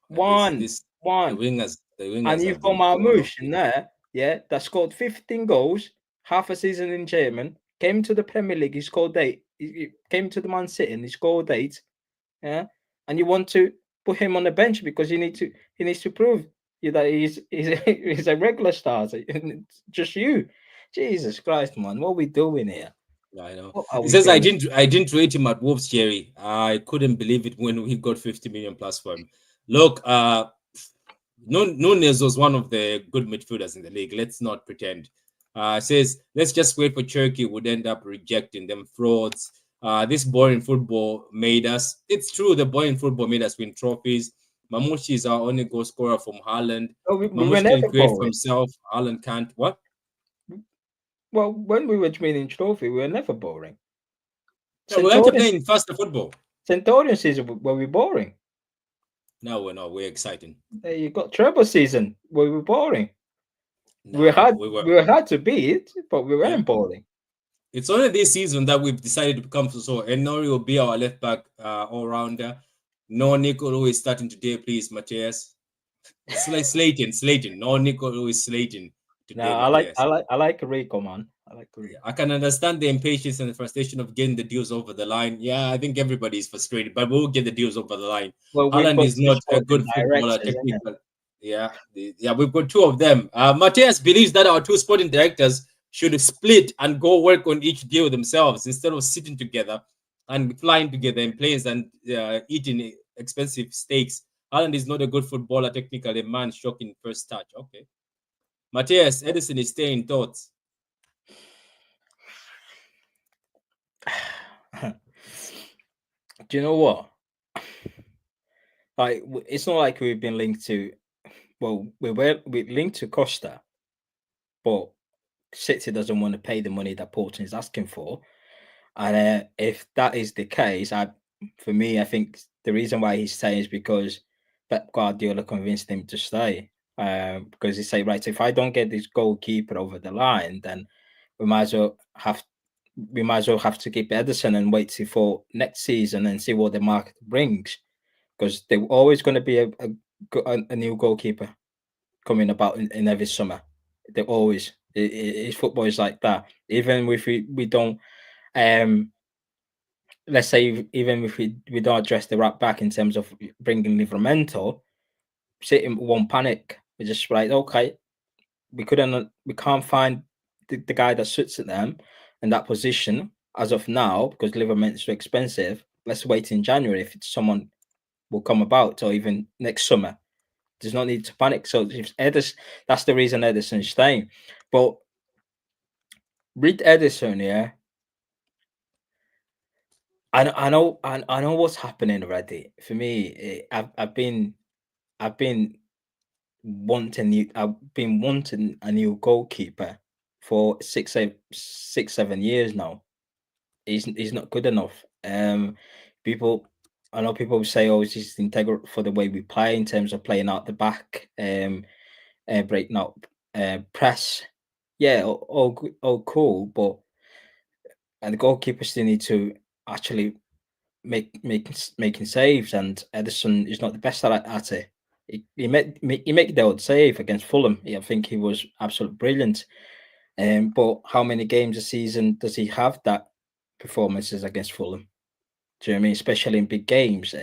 One. The wingers And you've have got been falling off. Marmoush in there, yeah, that scored 15 goals, half a season in German, came to the Premier League, he scored 8. He came to the Man City and he scored 8. Yeah. And you want to put him on the bench because he needs to prove you that he's a regular starter. Just you. Jesus Christ, man. What are we doing here? I know. What are It we says I doing? didn't rate him at Wolves, Jerry. I couldn't believe it when we got 50 million plus for him. Look, Nunes was one of the good midfielders in the league. Let's not pretend. Says let's just wait for Turkey would end up rejecting them frauds. This boring football made us. It's true, the boring football made us win trophies. Mamushi is our only goal scorer from Haaland. Oh, we were Mamushi can never create for boring. himself. Haaland can't. What? Well, when we were winning trophy, we were never boring. Yeah, we're actually playing faster football. Centurion season were we boring? No, we're not. We're exciting. You got treble season where we were boring. No, we were hard to beat, but we weren't boring. It's only this season that we've decided to become so. Enori will be our left back all rounder. No Nicolo is starting today, please, Mateus. It's like Slayton. No Nicolo is Slayton today, No, Mateus. I like Rico, man. I like Rico. I can understand the impatience and the frustration of getting the deals over the line. Yeah, I think everybody is frustrated, but we'll get the deals over the line. Well, Haaland is not a good footballer, technical. Yeah, we've got 2 of them. Mateus believes that our 2 sporting directors should split and go work on each deal themselves instead of sitting together and flying together in planes and eating expensive steaks. Haaland is not a good footballer, technically. Man, shocking first touch. Okay. Mateus, Edison is staying thoughts. Do you know what? Like, it's not like we've been linked to. Well, we linked to Costa, but City doesn't want to pay the money that Porto is asking for. And if that is the case, for me, I think the reason why he's staying is because Pep Guardiola convinced him to stay. Because he said, right, if I don't get this goalkeeper over the line, then we might as well have to keep Edison and wait for next season and see what the market brings. Because there's always going to be a new goalkeeper coming about in every summer. They're always. Football is like that. Even if we don't, let's say, even if we don't address the right back in terms of bringing Livramento, City won't panic. We're just like, okay, we can't find the guy that suits them in that position as of now because Liverpool's so expensive. Let's wait in January if someone will come about, or even next summer. There's no need to panic. So if Edison, that's the reason Edison's staying. But read Edison, yeah. I know what's happening already. For me, I've been wanting a new goalkeeper for 7 years now. He's not good enough. I know people say, "Oh, he's integral for the way we play in terms of playing out the back, breaking out press." Yeah, all cool, but and the goalkeeper still need to actually making saves, and Edison is not the best at it. He made the odd save against Fulham. I think he was absolutely brilliant. But how many games a season does he have that performances against Fulham? Do you know what I mean? Especially in big games.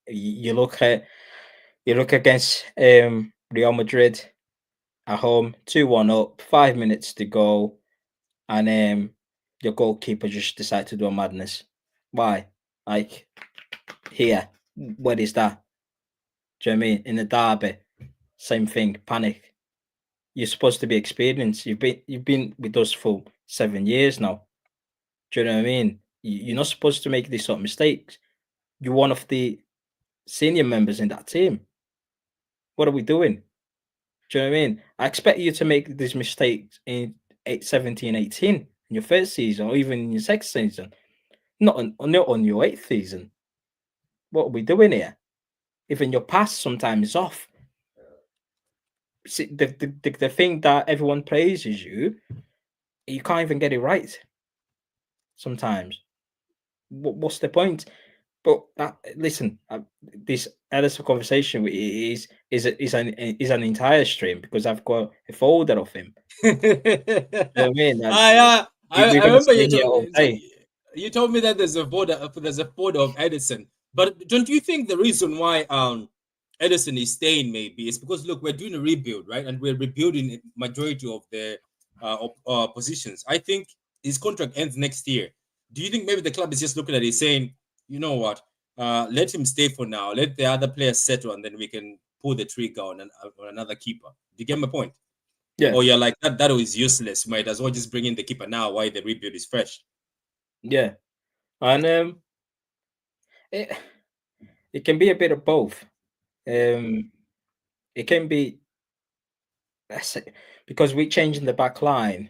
You look against Real Madrid at home, 2-1 up, 5 minutes to go, and your goalkeeper just decided to do a madness. Why? Like here, what is that? Do you know what I mean? In the derby, same thing, panic. You're supposed to be experienced. You've been with us for 7 years now. Do you know what I mean? You're not supposed to make these sort of mistakes. You're one of the senior members in that team. What are we doing? Do you know what I mean? I expect you to make these mistakes in 17, 18 in your first season or even in your second season, not on your eighth season. What are we doing here? Even your pass sometimes is off. See, the thing that everyone praises you, you can't even get it right sometimes. What's the point? But listen, this Edison conversation is an entire stream because I've got a folder of him. You know what I mean? We're I gonna remember stay here all day. you told me that there's a border of Edison, but don't you think the reason why Edison is staying maybe is because look, we're doing a rebuild, right? And we're rebuilding majority of the positions. I think his contract ends next year. Do you think maybe the club is just looking at it saying, you know what, let him stay for now, let the other players settle, and then we can pull the trigger on another keeper? Do you get my point? Yeah, Or you're like that was useless. Might as well just bring in the keeper now while the rebuild is fresh. yeah, and it it can be a bit of both. It can be, let's say, because we changing the back line.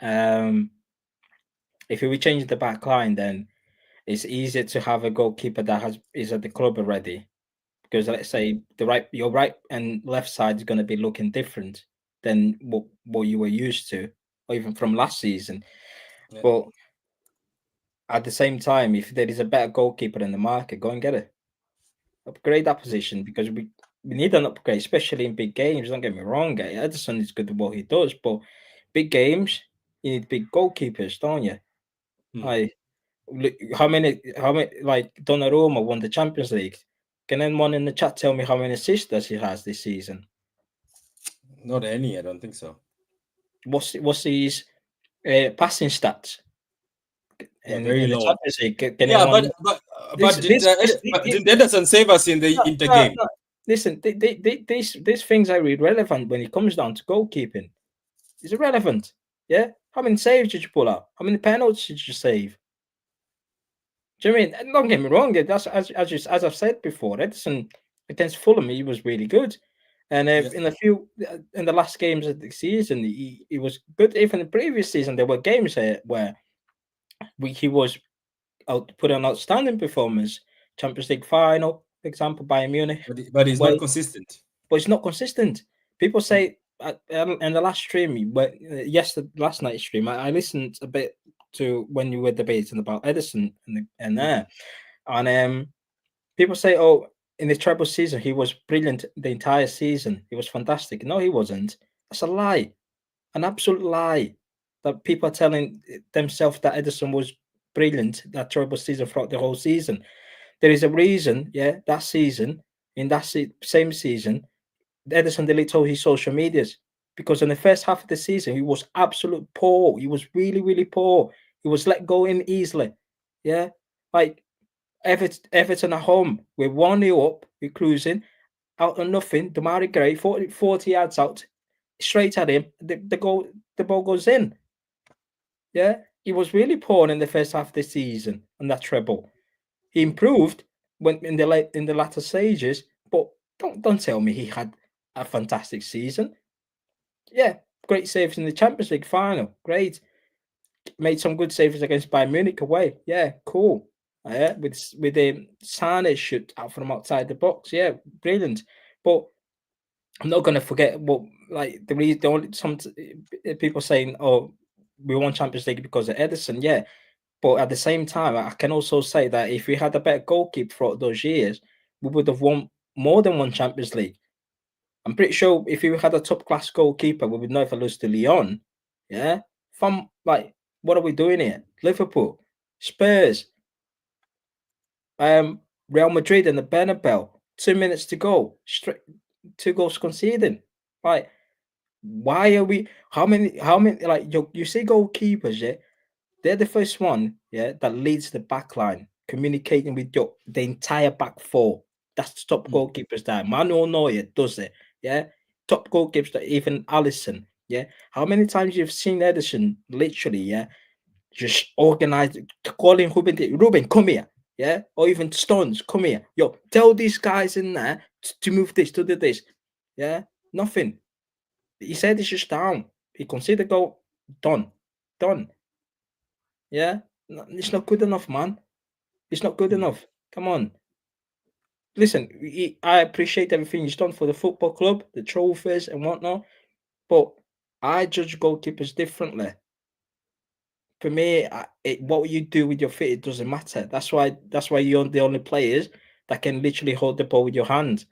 Um, if we change the back line, then it's easier to have a goalkeeper that is at the club already. Because let's say your right and left side is going to be looking different than what you were used to, or even from last season. Yeah. But at the same time, if there is a better goalkeeper in the market, go and get it. Upgrade that position because we need an upgrade, especially in big games. Don't get me wrong, Edison is good at what he does, but big games, you need big goalkeepers, don't you? I how many like Donnarumma won the Champions League? Can anyone in the chat tell me how many assists does he has this season? Not any, I don't think so. What's his passing stats Yeah, in very the low. Champions League? Can Yeah, anyone? but didn't Ederson save us in the No, game? no. Listen, these things are irrelevant when it comes down to goalkeeping. It's irrelevant. Yeah, how many saves did you pull out? How many penalties did you save? Do you know what I mean? And don't get me wrong. That's as I've said before. Edison against Fulham, he was really good, and in the last games of the season, he was good. Even the previous season, there were games where he was put an outstanding performance. Champions League final, for example, Bayern Munich, But he's not away, consistent. but it's not consistent. People say in the last stream, last night's stream, I listened a bit to when you were debating about Edison and people say, "Oh, in the treble season, he was brilliant the entire season. He was fantastic." No, he wasn't. That's a lie, an absolute lie. That people are telling themselves that Edison was brilliant that treble season throughout the whole season. There is a reason, yeah, that season, in that same season, Edison deleted all his social medias because in the first half of the season, he was absolute poor. He was really, really poor. He was let go in easily. Yeah. Like Everton at home, we're 1-0 up, we're cruising, out of nothing. Damari Gray, 40 yards out, straight at him. The ball goes in. Yeah. He was really poor in the first half of the season on that treble. He improved when in the latter stages, but don't tell me he had a fantastic season. Yeah, great saves in the Champions League final. Great. Made some good saves against Bayern Munich away. Yeah, cool. Yeah, with a Sane shoot out from outside the box. Yeah, brilliant. But I'm not gonna forget what like the only some people saying, "Oh, we won Champions League because of Edison." Yeah, but at the same time, I can also say that if we had a better goalkeeper throughout those years, we would have won more than one Champions League. I'm pretty sure if we had a top class goalkeeper, we would never lose to Lyon. Yeah, from like, what are we doing here? Liverpool, Spurs. Real Madrid and the Bernabeu, 2 minutes to go, straight 2 goals conceding. Like, why are we? How many? Like you say goalkeepers, yeah, they're the first one, yeah, that leads the back line, communicating with the entire back four. That's the top Mm. goalkeepers there. Manuel Neuer does it, yeah. Top goalkeepers, even Allison, yeah. How many times you've seen Edison literally, yeah, just organize, calling Ruben, come here, yeah, or even Stones, come here, yo, tell these guys in there to move this, to do this, yeah, nothing. He said it's just down. He considered goal, done, done, yeah. It's not good enough, man. It's not good Mm. enough. Come on. Listen, I appreciate everything he's done for the football club, the trophies and whatnot, but I judge goalkeepers differently. For me, what you do with your feet, it doesn't matter. That's why you're the only players that can literally hold the ball with your hands.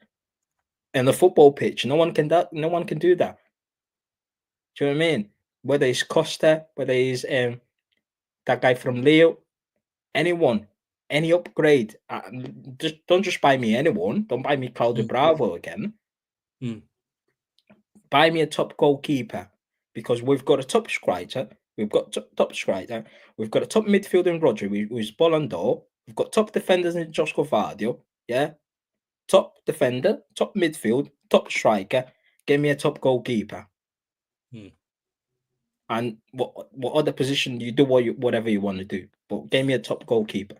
And the football pitch, no one can do that. Do you know what I mean? Whether it's Costa, whether it's that guy from Leo, anyone, any upgrade. Just buy me anyone. Don't buy me Claudio Mm. Bravo again. Mm. Buy me a top goalkeeper because we've got a top striker. We've got top striker. We've got a top midfielder in Rodri, who's Ballon d'Or. We've got top defenders in Josh Vardio. Yeah, top defender, top midfield, top striker. Give me a top goalkeeper. Mm. And what other position you do whatever you want to do, but give me a top goalkeeper.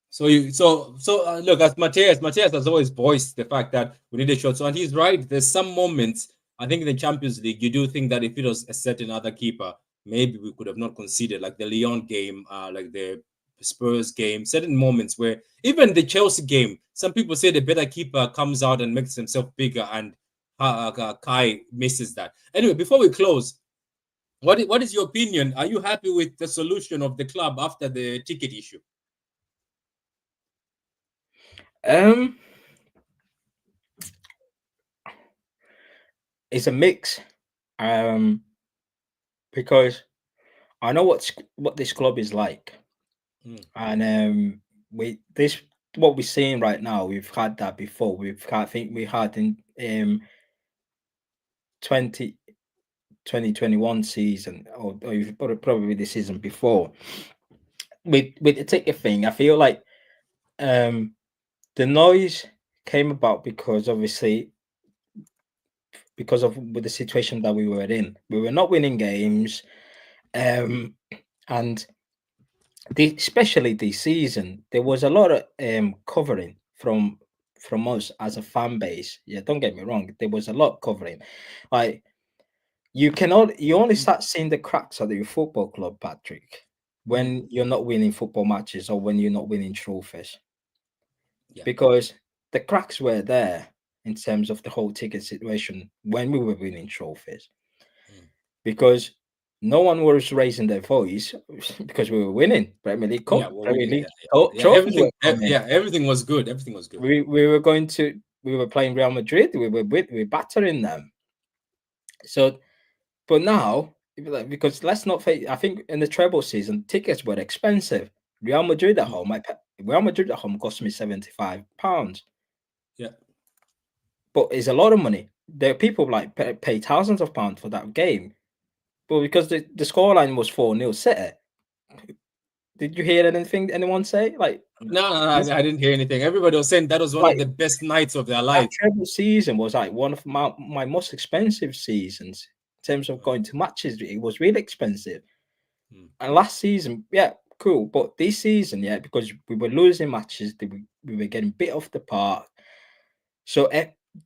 So look, as Mateus has always voiced the fact that we need a shot. So and he's right. There's some moments I think in the Champions League you do think that if it was a certain other keeper, maybe we could have not conceded, like the Lyon game, like the Spurs game. Certain moments where even the Chelsea game, some people say the better keeper comes out and makes himself bigger, and Kai misses that. Anyway, before we close, what is your opinion? Are you happy with the solution of the club after the ticket issue? Um, it's a mix. Um, because I know what this club is like, Mm. and we this what we're seeing right now. We've had that before. I think we had in 20 2021 season, or you've probably the season before. With the ticket thing, I feel like the noise came about because obviously because of with the situation that we were in. We were not winning games, and especially this season, there was a lot of covering from us as a fan base. Yeah, don't get me wrong, there was a lot covering. Like you only start seeing the cracks of your football club, Patrick, Mm. when you're not winning football matches or when you're not winning trophies. Yeah. Because the cracks were there in terms of the whole ticket situation when we were winning trophies. Mm. Because no one was raising their voice because we were winning Premier League Yeah, Cup, we're Premier winning. League Yeah, yeah, yeah. trophies were coming. Yeah, everything was good. Everything was good. We were playing Real Madrid. We were battering them. So, but now because let's not face. I think in the treble season, tickets were expensive. Real Madrid at Mm. home, Real Madrid at home cost me £75, Yeah. but it's a lot of money. There are people like pay thousands of pounds for that game, but because the scoreline was 4-0 City. Did you hear anything anyone say? No, I didn't hear anything. Everybody was saying that was one of Like the best nights of their that lives. treble season was like one of my most expensive seasons in terms of Mm. going to matches. It was really expensive. Mm. And last season, yeah, cool. But this season, yeah, because we were losing matches, we were getting bit off the park. So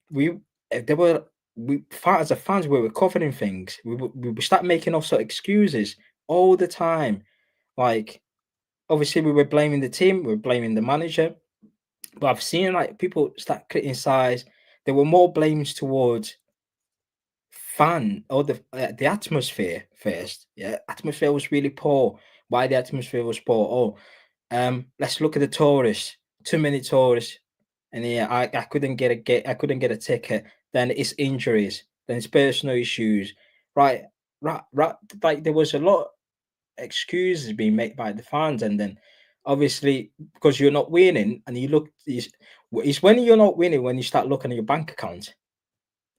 we there were as a fans we were covering things. We would start making also excuses all the time. Like obviously we were blaming the team, we were blaming the manager. But I've seen like people start criticize. There were more blames towards fan or the atmosphere first. Yeah, atmosphere was really poor. Why the atmosphere was poor? Oh, let's look at the tourists. Too many tourists, and yeah, I couldn't I couldn't get a ticket. Then it's injuries. Then it's personal issues. Right, right. Like there was a lot of excuses being made by the fans, and then obviously, because you're not winning, and you look, it's when you're not winning when you start looking at your bank account.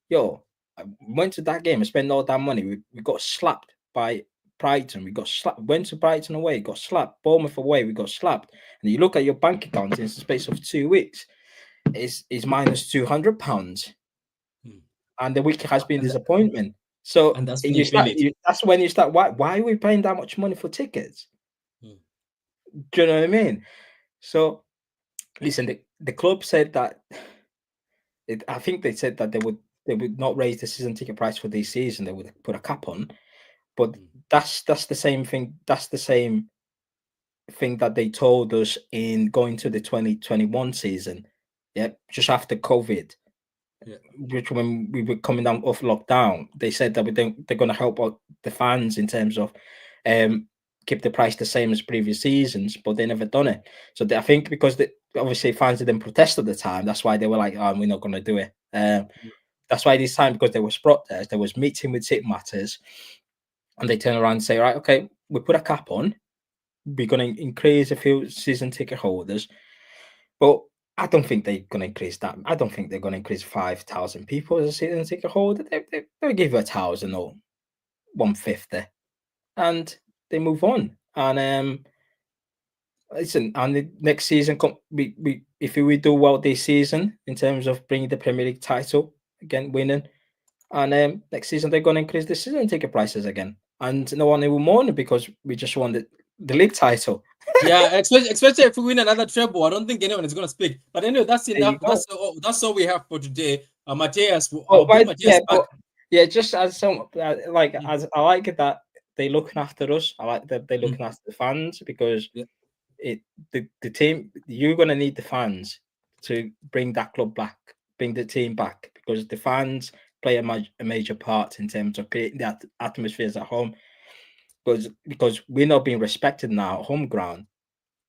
Yo, I went to that game and spent all that money. We got slapped by Brighton. We got slapped. Went to Brighton away, got slapped. Bournemouth away, we got slapped. And you look at your bank account in the space of 2 weeks, is minus £200, and the week has been disappointment. So and that's you start. That's when you start. Why are we paying that much money for tickets? Do you know what I mean? So listen, the club said that. I think they said that they would not raise the season ticket price for this season. They would put a cap on, but that's the same thing. That's the same thing that they told us in going to the 2021 season. Yeah, just after COVID, which when we were coming down off lockdown, they said that they're going to help out the fans in terms of keep the price the same as previous seasons, but they never done it. So I think because obviously fans didn't protest at the time, that's why they were like, "Oh, we're not going to do it." That's why this time, because there was protest, there was meeting with MATEUS, and they turn around and say, "Right, okay, we put a cap on. We're going to increase a few season ticket holders," but I don't think they're going to increase that. I don't think they're going to increase 5,000 people as a season ticket holder. They'll give you 1,000 or 150, and they move on. And listen, and the next season, if we do well this season in terms of bringing the Premier League title again, winning, and next season they're going to increase the season ticket prices again, and no one will mourn because we just won the league title. Yeah, especially if we win another treble, I don't think anyone is going to speak. But anyway, that's enough. That's all we have for today. MATEUS, just as some as I like it that they're looking after us. I like that they're looking after the fans, because the team, you're going to need the fans to bring that club back, bring the team back, because the fans play a major part in terms of creating that atmospheres at home. Because we're not being respected now at home ground.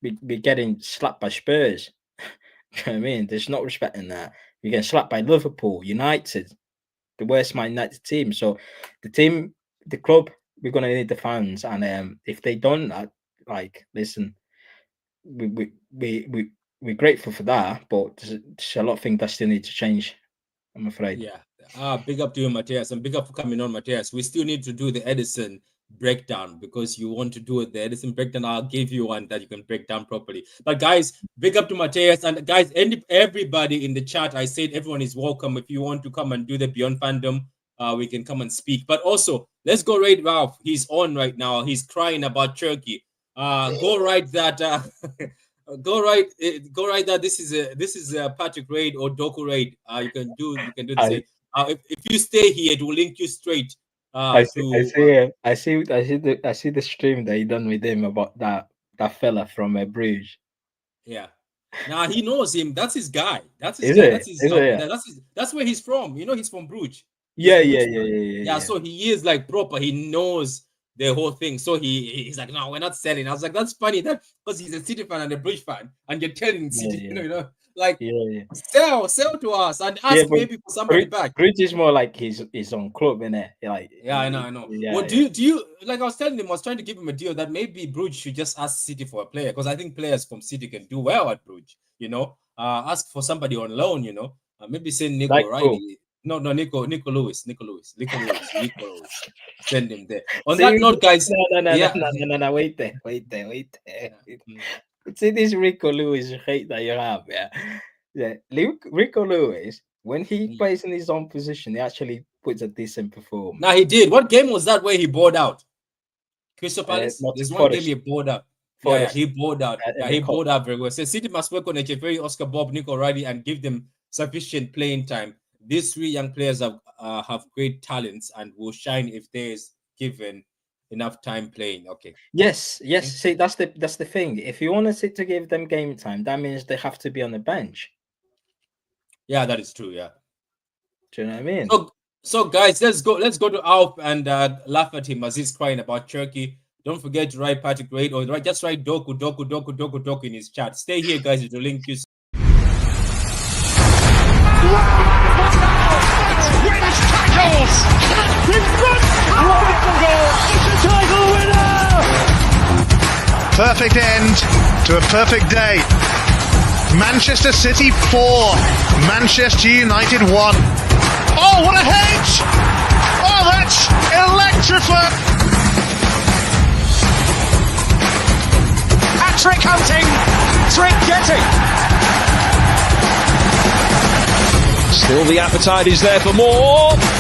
We're getting slapped by Spurs. You know what I mean? There's not respect in that. We're getting slapped by Liverpool, United, the worst Man United team. So the club, we're gonna need the fans, and if they don't that, listen, we're grateful for that, but there's a lot of things that still need to change, I'm afraid. Yeah. Big up to you, MATEUS, and big up for coming on, MATEUS. We still need to do the Edison breakdown, because you want to do it. The Edison breakdown, I'll give you one that you can break down properly. But guys, big up to MATEUS, and guys, everybody in the chat, I said everyone is welcome. If you want to come and do the Beyond Fandom, we can come and speak. But also, let's go right Ralph. He's on right now. He's crying about Turkey. Go right that. Go right that. This is a Patrick raid or Doku raid. You can do the same. If you stay here, it will link you straight. I see the stream that he done with him about that fella from Bruges. Yeah, now he knows him. That's his guy. That's his guy. That's where he's from. You know, he's from Bruges. Yeah. So he is like proper. He knows the whole thing. So he's like, no, we're not selling. I was like, that's funny, that because he's a City fan and a Bruges fan, and you're telling City, you know, like sell to us and ask maybe for somebody back. Bruges is more like his own club, innit? I know. Well, do you like? I was telling him, I was trying to give him a deal that maybe Bruges should just ask City for a player, because I think players from City can do well at Bruges. You know, ask for somebody on loan. You know, maybe send Nico Riley. No, Nico Lewis. Send him there. On that note, guys. No. Wait there. See this Rico Lewis hate that you have, Rico Lewis, when he plays in his own position, he actually puts a decent performance. Now he did. What game was that where he bowled out? Crystal Palace. There's one game he bowled out. He bowled out. He bowled out very well. So City must work on Echeverry, Oscar Bob, Nico Riley, and give them sufficient playing time. These three young players have great talents and will shine if there is given enough time playing. Okay. Yes. See, that's the thing. If you want to give them game time, that means they have to be on the bench. Yeah, that is true. Yeah. Do you know what I mean? So guys, let's go to Alp and laugh at him as he's crying about Turkey. Don't forget to write Patrick Raid, or just write Doku in his chat. Stay here, guys. It will link you. Wins tackles! In front! Wonderful goal! It's a title winner! Perfect end to a perfect day. Manchester City 4, Manchester United 1. Oh, what a hedge! Oh, that's electrifying! Hat-trick hunting, trick getting. Still the appetite is there for more.